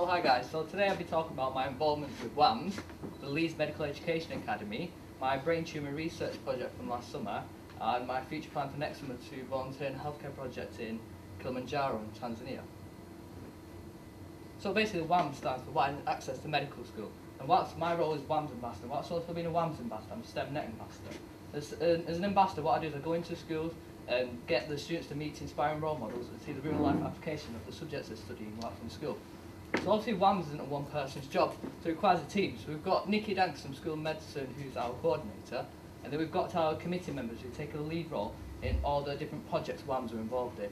So hi guys, so today I'll be talking about my involvement with WAMS, the Leeds Medical Education Academy, my brain tumour research project from last summer, and my future plan for next summer to volunteer in a healthcare project in Kilimanjaro in Tanzania. So basically WAMS stands for Wide Access to Medical School, and my role is WAMS ambassador. What's also being a WAMS ambassador? I'm a STEM Net ambassador. As an ambassador, what I do is I go into schools and get the students to meet inspiring role models and see the real life application of the subjects they're studying right from school. So obviously WAMS isn't a one person's job, so it requires a team. So we've got Nikki Danks from School of Medicine, who's our coordinator, and then we've got our committee members who take a lead role in all the different projects WAMS are involved in.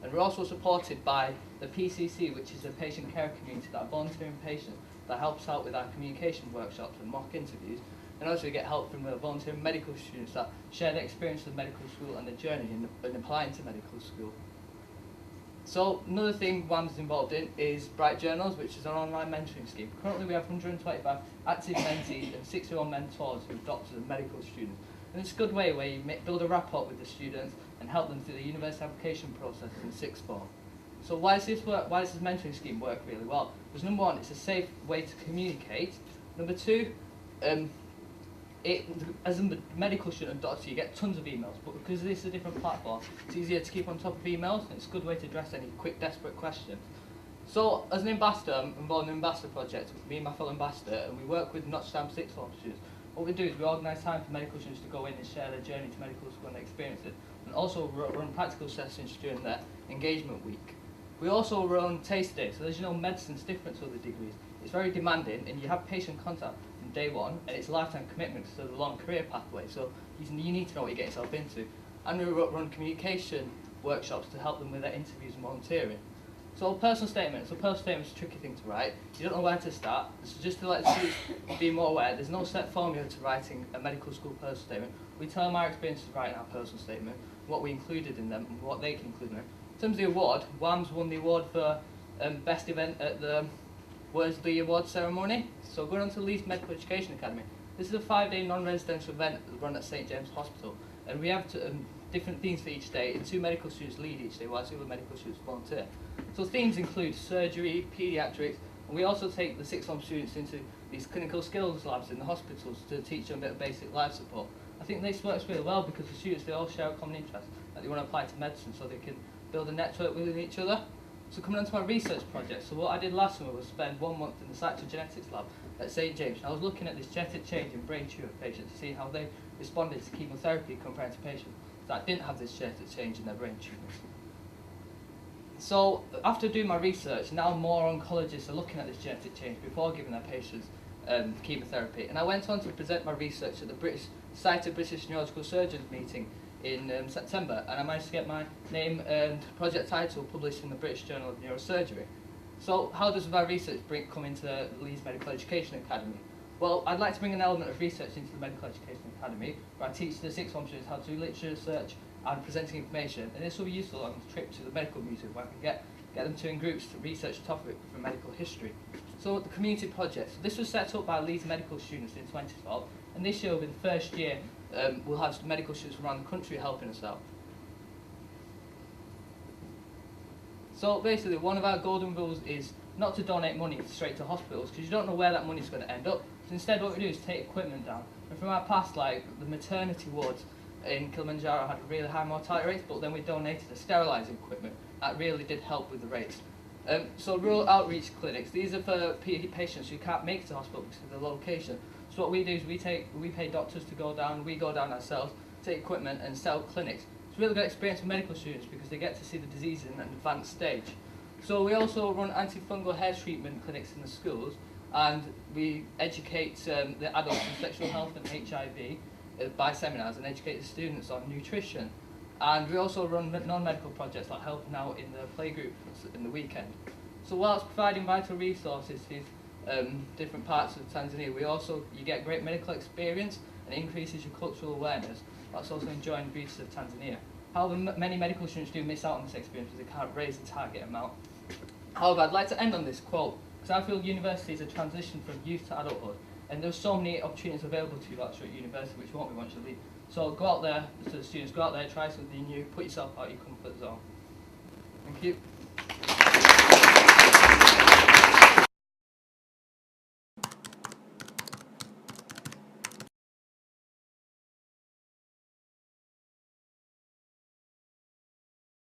And we're also supported by the PCC, which is a patient care community that are volunteering patients that helps out with our communication workshops and mock interviews. And also we get help from the volunteering medical students that share their experience of medical school and their journey in applying to medical school. So another thing WAMS is involved in is Bright Journals, which is an online mentoring scheme. Currently we have 125 active mentees and 61 mentors who are doctors and medical students. And it's a good way where you build a rapport with the students and help them through the university application process in sixth form. So why does this mentoring scheme work really well? Because number one, it's a safe way to communicate. Number two, as a medical student and doctor, you get tons of emails, but because this is a different platform, it's easier to keep on top of emails, and it's a good way to address any quick, desperate questions. So, as an ambassador, I'm involved in an ambassador project with me and my fellow ambassador, and we work with not just sixth form students. What we do is we organise time for medical students to go in and share their journey to medical school and their experiences, and also run practical sessions during their engagement week. We also run taste days, so as you know, medicine's different to other degrees. It's very demanding, and you have patient contact from day one, and it's a lifetime commitment to the long career pathway, so you need to know what you get yourself into. And we run communication workshops to help them with their interviews and volunteering. So personal statement. So personal statement is a tricky thing to write. You don't know where to start. So just to let the students be more aware, there's no set formula to writing a medical school personal statement. We tell them our experiences of writing our personal statement, what we included in them, and what they can include in them. In terms of the award, WAMS won the award for best event at the Worsley Award ceremony. So going on to Leeds Medical Education Academy. This is a 5-day non-residential event run at St James Hospital, and we have different themes for each day, and 2 medical students lead each day while 2 other medical students volunteer. So themes include surgery, paediatrics, and we also take the sixth form students into these clinical skills labs in the hospitals to teach them a bit of basic life support. I think this works really well because the students, they all share a common interest that they want to apply to medicine, so they can build a network within each other. So coming on to my research project, so what I did last summer was spend 1 month in the cytogenetics lab at St James, and I was looking at this genetic change in brain tumour patients to see how they responded to chemotherapy compared to patients that didn't have this genetic change in their brain tumours. So after doing my research, now more oncologists are looking at this genetic change before giving their patients chemotherapy, and I went on to present my research at the Society of British Neurological Surgeons meeting in September, and I managed to get my name and project title published in the British Journal of Neurosurgery. So how does my research come into the Leeds Medical Education Academy? Well, I'd like to bring an element of research into the Medical Education Academy, where I teach the sixth form students how to do literature research and presenting information, and this will be useful on the trip to the medical museum, where I can get them to in groups to research a topic from medical history. So the community project. So this was set up by Leeds medical students in 2012, and this year, over the first year, we'll have medical students from around the country helping us out. So basically, one of our golden rules is not to donate money straight to hospitals, because you don't know where that money is going to end up. So instead, what we do is take equipment down. And from our past, like the maternity wards in Kilimanjaro had really high mortality rates, but then we donated the sterilising equipment. That really did help with the rates. So rural outreach clinics, these are for patients who can't make it to hospital because of the location. So what we do is we pay doctors to go down, we go down ourselves, take equipment and set up clinics. It's a really good experience for medical students because they get to see the disease in an advanced stage. So we also run antifungal hair treatment clinics in the schools, and we educate the adults on sexual health and HIV by seminars, and educate the students on nutrition. And we also run non-medical projects like helping out in the playgroup in the weekend. So whilst providing vital resources to different parts of Tanzania, you get great medical experience and increases your cultural awareness. That's also enjoying the beauties of Tanzania. However, many medical students do miss out on this experience because they can't raise the target amount. However, I'd like to end on this quote, because I feel university is a transition from youth to adulthood, and there's so many opportunities available to you actually at university which won't be once you leave. So go out there, to the students, go out there, try something new, put yourself out of your comfort zone. Thank you.